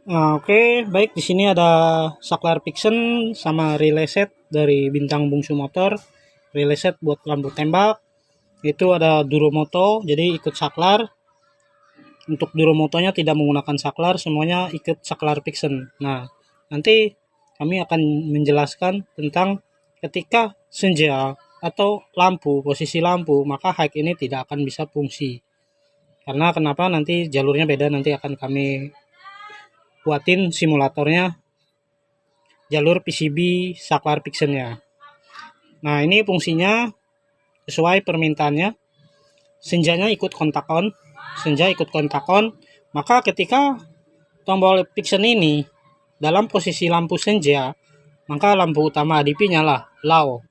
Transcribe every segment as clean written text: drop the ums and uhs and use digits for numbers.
Oke, baik, di sini ada saklar Pixen sama relay set dari Bintang Bungsu Motor. Relay set buat lampu tembak. Itu ada Duromoto, jadi ikut saklar. Untuk Duromotonya tidak menggunakan saklar, semuanya ikut saklar Pixen. Nah, nanti kami akan menjelaskan tentang ketika senja atau lampu, posisi lampu, maka high ini tidak akan bisa fungsi. Karena kenapa, nanti jalurnya beda, nanti akan kami buatin simulatornya jalur PCB saklar Pixennya. Nah, ini fungsinya sesuai permintaannya. Senjanya ikut kontak on, senja ikut kontak on, maka ketika tombol Pixen ini dalam posisi lampu senja, maka lampu utama ADP nyala, low.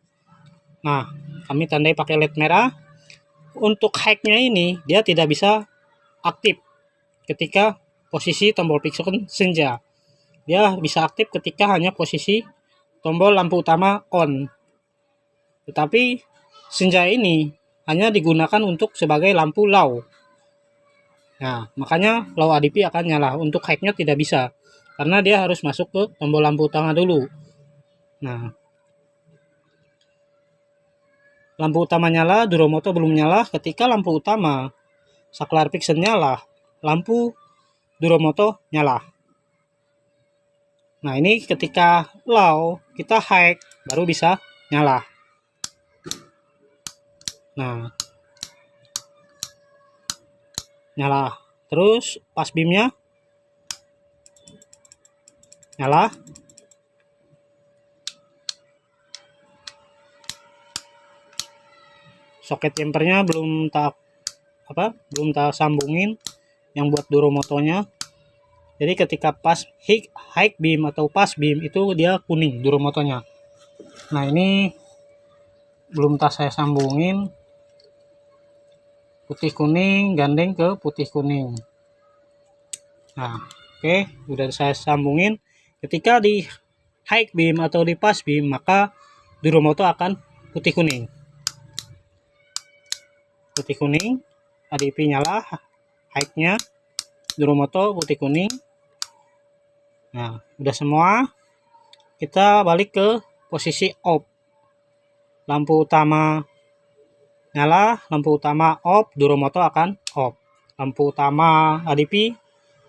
Nah, kami tandai pakai LED merah. Untuk high-nya ini, dia tidak bisa aktif ketika posisi tombol Pixen senja. Dia bisa aktif ketika hanya posisi tombol lampu utama on. Tetapi senja ini hanya digunakan untuk sebagai lampu low. Nah, makanya low ADP akan nyala. Untuk high-nya tidak bisa, karena dia harus masuk ke tombol lampu utama dulu. Nah, lampu utama nyala, Duromoto belum nyala. Ketika lampu utama saklar Pixen nyala, lampu Duromoto nyala. Nah, ini ketika low, kita high, baru bisa nyala. Nah, nyala. Terus pas beamnya nyala. Soket jumpernya belum tak sambungin yang buat Duromotonya. Jadi ketika pas high beam atau pas beam itu dia kuning Duromotonya. Nah, ini belum tak saya sambungin. Putih kuning gandeng ke putih kuning. Nah, oke, udah saya sambungin. Ketika di high beam atau di pas beam, maka Duromoto akan putih kuning. Putih kuning, ADP nyala, high-nya Duromoto putih kuning. Nah, udah semua. Kita balik ke posisi off. Lampu utama nyala, lampu utama off, Duromoto akan off. Lampu utama ADP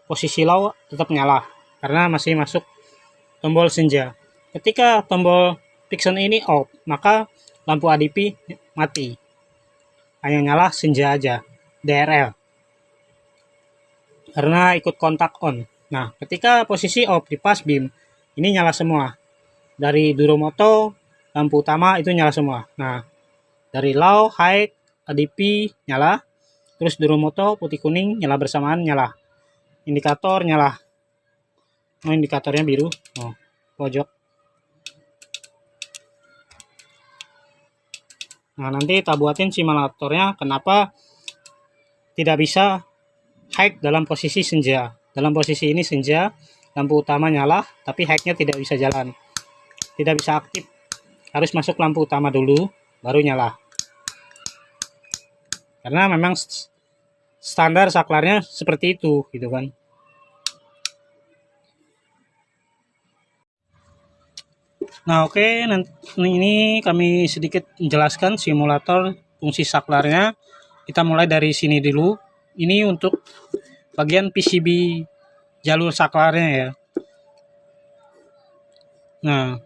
posisi low tetap nyala karena masih masuk tombol senja. Ketika tombol Pixen ini off, maka lampu ADP mati. Hanya nyala senja aja, DRL. Karena ikut kontak on. Nah, ketika posisi off di pas beam, ini nyala semua. Dari Duromoto, lampu utama itu nyala semua. Nah, dari low, high, ADP nyala. Terus Duromoto putih kuning nyala bersamaan, nyala. Indikator nyala. Oh, indikatornya biru. Oh, pojok. Nah, nanti kita buatin simulatornya kenapa tidak bisa high dalam posisi senja. Dalam posisi ini senja, lampu utama nyala, tapi high-nya tidak bisa jalan. Tidak bisa aktif. Harus masuk lampu utama dulu, baru nyala. Karena memang standar saklarnya seperti itu, gitu kan. Nah, oke, nanti ini kami sedikit menjelaskan simulator fungsi saklarnya. Kita mulai dari sini dulu. Ini untuk bagian PCB jalur saklarnya ya. Nah,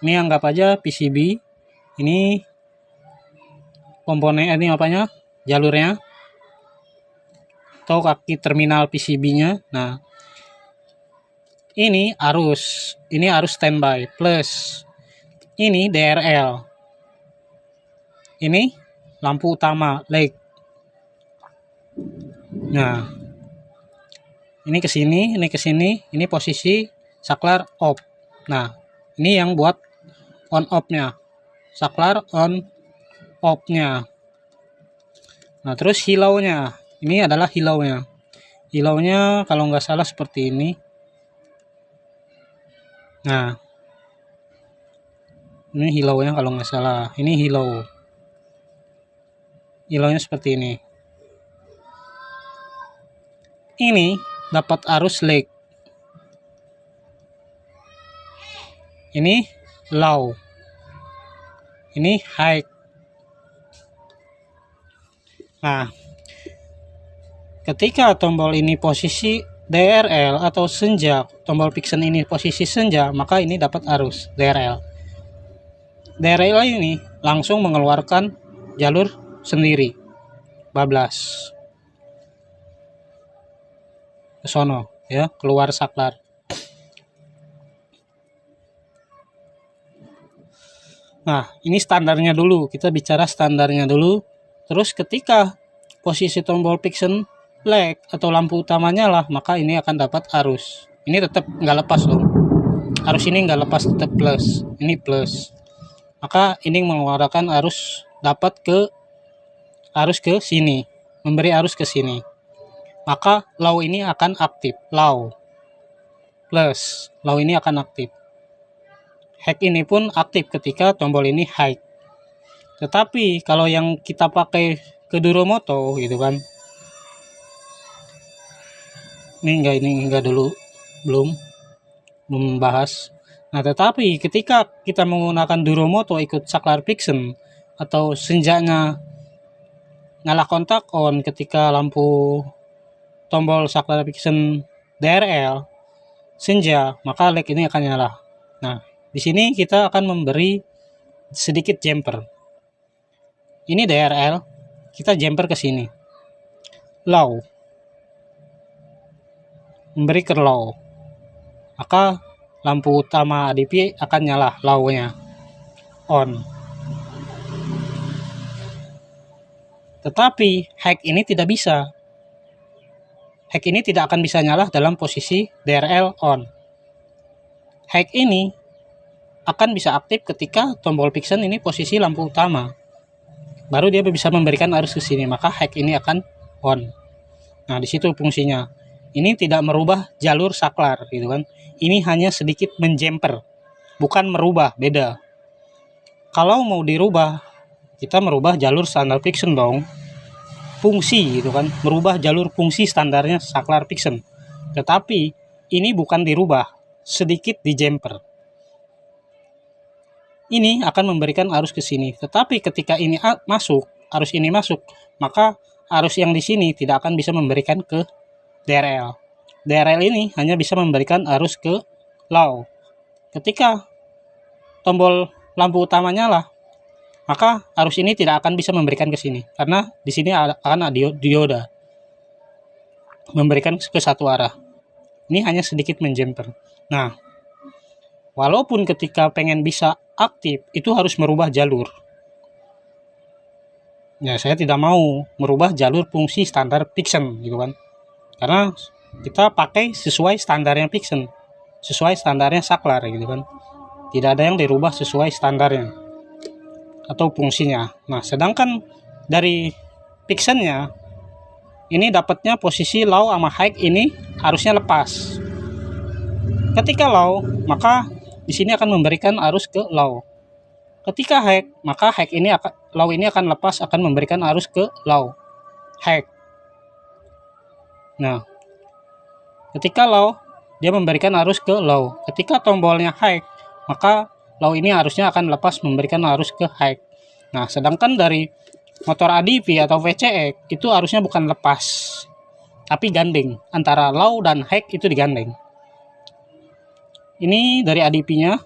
ini anggap aja PCB. Ini komponen, ini apanya? Jalurnya. Atau kaki terminal PCB-nya. Nah, ini arus standby plus ini DRL. Ini lampu utama leg. Nah, ini ke sini, ini posisi saklar off. Nah, ini yang buat on off-nya. Saklar on off-nya. Nah, terus hilau-nya. Ini adalah hilau-nya. Hilau-nya kalau nggak salah seperti ini. Nah, ini hilau-nya kalau nggak salah. Ini hilau. Hilau-nya seperti ini. Ini dapat arus leg. Ini low. Ini high. Nah, ketika tombol ini posisi DRL atau senja, tombol Phixen ini posisi senja, maka ini dapat arus DRL. DRL ini langsung mengeluarkan jalur sendiri, bablas ke sono ya, keluar saklar. Nah, ini standarnya dulu, kita bicara standarnya dulu. Terus ketika posisi tombol Phixen lag atau lampu utama nyala, maka ini akan dapat arus. Ini tetap nggak lepas loh. Arus ini nggak lepas, tetap plus. Ini plus. Maka ini mengeluarkan arus, dapat ke arus ke sini, memberi arus ke sini. Maka low ini akan aktif, low. Plus, low ini akan aktif. High ini pun aktif ketika tombol ini high. Tetapi kalau yang kita pakai ke Duromoto gitu kan, ini enggak dulu, belum membahas. Nah, tetapi ketika kita menggunakan Duromoto ikut saklar Phixen atau senjanya nyala kontak on ketika lampu tombol saklar Phixen DRL senja, maka lag ini akan nyala. Nah, di sini kita akan memberi sedikit jumper. Ini DRL, kita jumper ke sini. Low. Memberi ke low. Maka lampu utama ADP akan nyala, low-nya. On. Tetapi high ini tidak bisa. High ini tidak akan bisa nyala dalam posisi DRL on. High ini akan bisa aktif ketika tombol Phixen ini posisi lampu utama. Baru dia bisa memberikan arus ke sini, maka high ini akan on. Nah, di situ fungsinya. Ini tidak merubah jalur saklar gitu kan. Ini hanya sedikit menjumper, bukan merubah, beda. Kalau mau dirubah, kita merubah jalur standar Phixen dong. Fungsi gitu kan, merubah jalur fungsi standarnya saklar Phixen. Tetapi ini bukan dirubah, sedikit dijumper. Ini akan memberikan arus ke sini. Tetapi ketika ini masuk, arus ini masuk, maka arus yang di sini tidak akan bisa memberikan ke DRL. DRL ini hanya bisa memberikan arus ke low. Ketika tombol lampu utama nyala, maka arus ini tidak akan bisa memberikan ke sini karena di sini akan ada dioda memberikan ke satu arah. Ini hanya sedikit menjumper. Nah, walaupun ketika pengen bisa aktif itu harus merubah jalur. Ya, saya tidak mau merubah jalur fungsi standar Phixen gitu kan. Karena kita pakai sesuai standarnya Phixen, sesuai standarnya saklar gitu kan. Tidak ada yang dirubah sesuai standarnya atau fungsinya. Nah, sedangkan dari Phixennya ini dapatnya posisi low sama high ini harusnya lepas. Ketika low, maka di sini akan memberikan arus ke low. Ketika high, maka low ini akan lepas, akan memberikan arus ke low, high. Nah, ketika low, dia memberikan arus ke low. Ketika tombolnya high, maka low ini harusnya akan lepas memberikan arus ke high. Nah, sedangkan dari motor ADV atau VCX itu harusnya bukan lepas, tapi gandeng. Antara low dan high itu digandeng. Ini dari ADP-nya,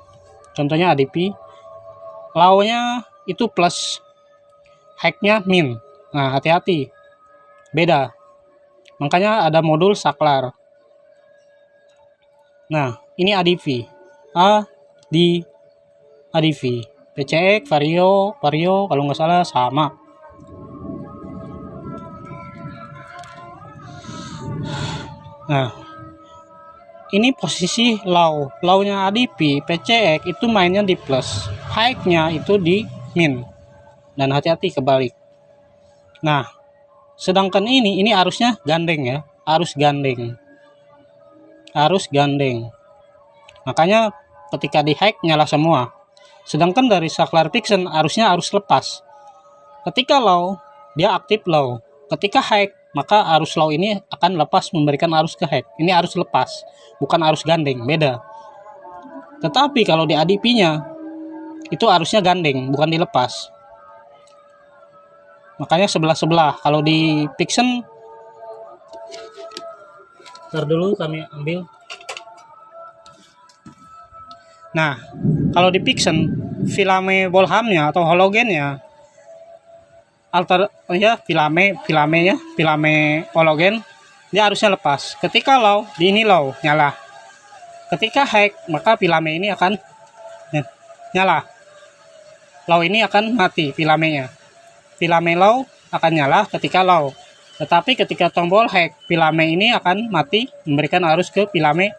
contohnya ADP, low-nya itu plus, high-nya min. Nah, hati-hati, beda. Makanya ada modul saklar. Nah, ini ADV, ADV, PCX, Vario kalau nggak salah sama. Nah, ini posisi low-nya ADP, PCX itu mainnya di plus, high-nya itu di min. Dan hati-hati kebalik. Nah, sedangkan ini arusnya gandeng ya, arus gandeng. Makanya ketika di high nyala semua. Sedangkan dari saklar Phixen arusnya arus lepas. Ketika low, dia aktif low. Ketika high, maka arus low ini akan lepas memberikan arus ke high. Ini arus lepas, bukan arus gandeng, beda. Tetapi kalau di ADP-nya itu arusnya gandeng, bukan dilepas. Makanya sebelah-sebelah. Kalau di Pixen, ntar dulu kami ambil. Nah, kalau di Pixen, filame Bolhamnya atau halogennya filame halogen dia harusnya lepas. Ketika low, di ini low nyala. Ketika high, maka filame ini akan nyala. Low ini akan mati filamenya. Filame low akan nyala ketika low. Tetapi ketika tombol high, filame ini akan mati, memberikan arus ke filame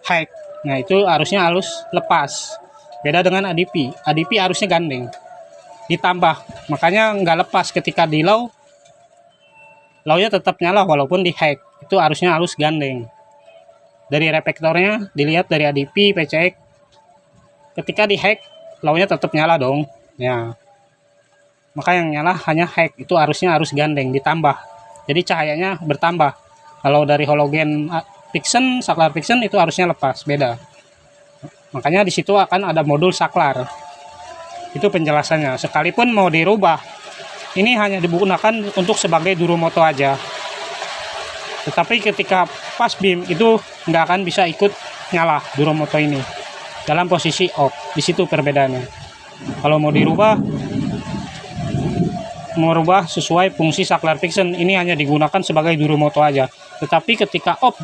high. Nah, itu arusnya arus lepas. Beda dengan ADP. ADP arusnya gandeng. Ditambah. Makanya nggak lepas ketika di low. Low-nya tetap nyala walaupun di high. Itu arusnya arus gandeng. Dari reflektornya dilihat dari ADP, PCX. Ketika di high, low-nya tetap nyala dong. Ya. Maka yang nyala hanya high. Itu arusnya arus gandeng ditambah. Jadi cahayanya bertambah. Kalau dari halogen Pixen, saklar Pixen itu arusnya lepas, beda. Makanya di situ akan ada modul saklar. Itu penjelasannya. Sekalipun mau dirubah, ini hanya digunakan untuk sebagai duromoto aja. Tetapi ketika pas beam itu nggak akan bisa ikut nyala duromoto ini dalam posisi off. Di situ perbedaannya. Kalau mau dirubah, merubah sesuai fungsi saklar Pixen, ini hanya digunakan sebagai duromoto aja. Tetapi ketika off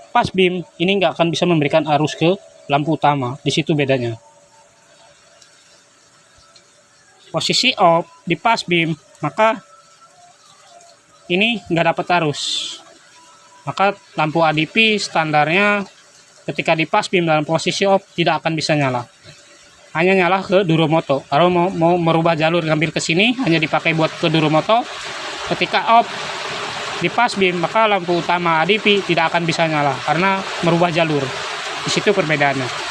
pas beam, ini nggak akan bisa memberikan arus ke lampu utama. Di situ bedanya. Posisi off di pas beam, maka ini nggak dapat arus. Maka lampu ADP standarnya ketika di pas beam dalam posisi off tidak akan bisa nyala. Hanya nyala ke duromoto. Kalau mau merubah jalur ngambil ke sini, hanya dipakai buat ke duromoto. Ketika off di pas beam, maka lampu utama ADP tidak akan bisa nyala karena merubah jalur. Di situ perbedaannya.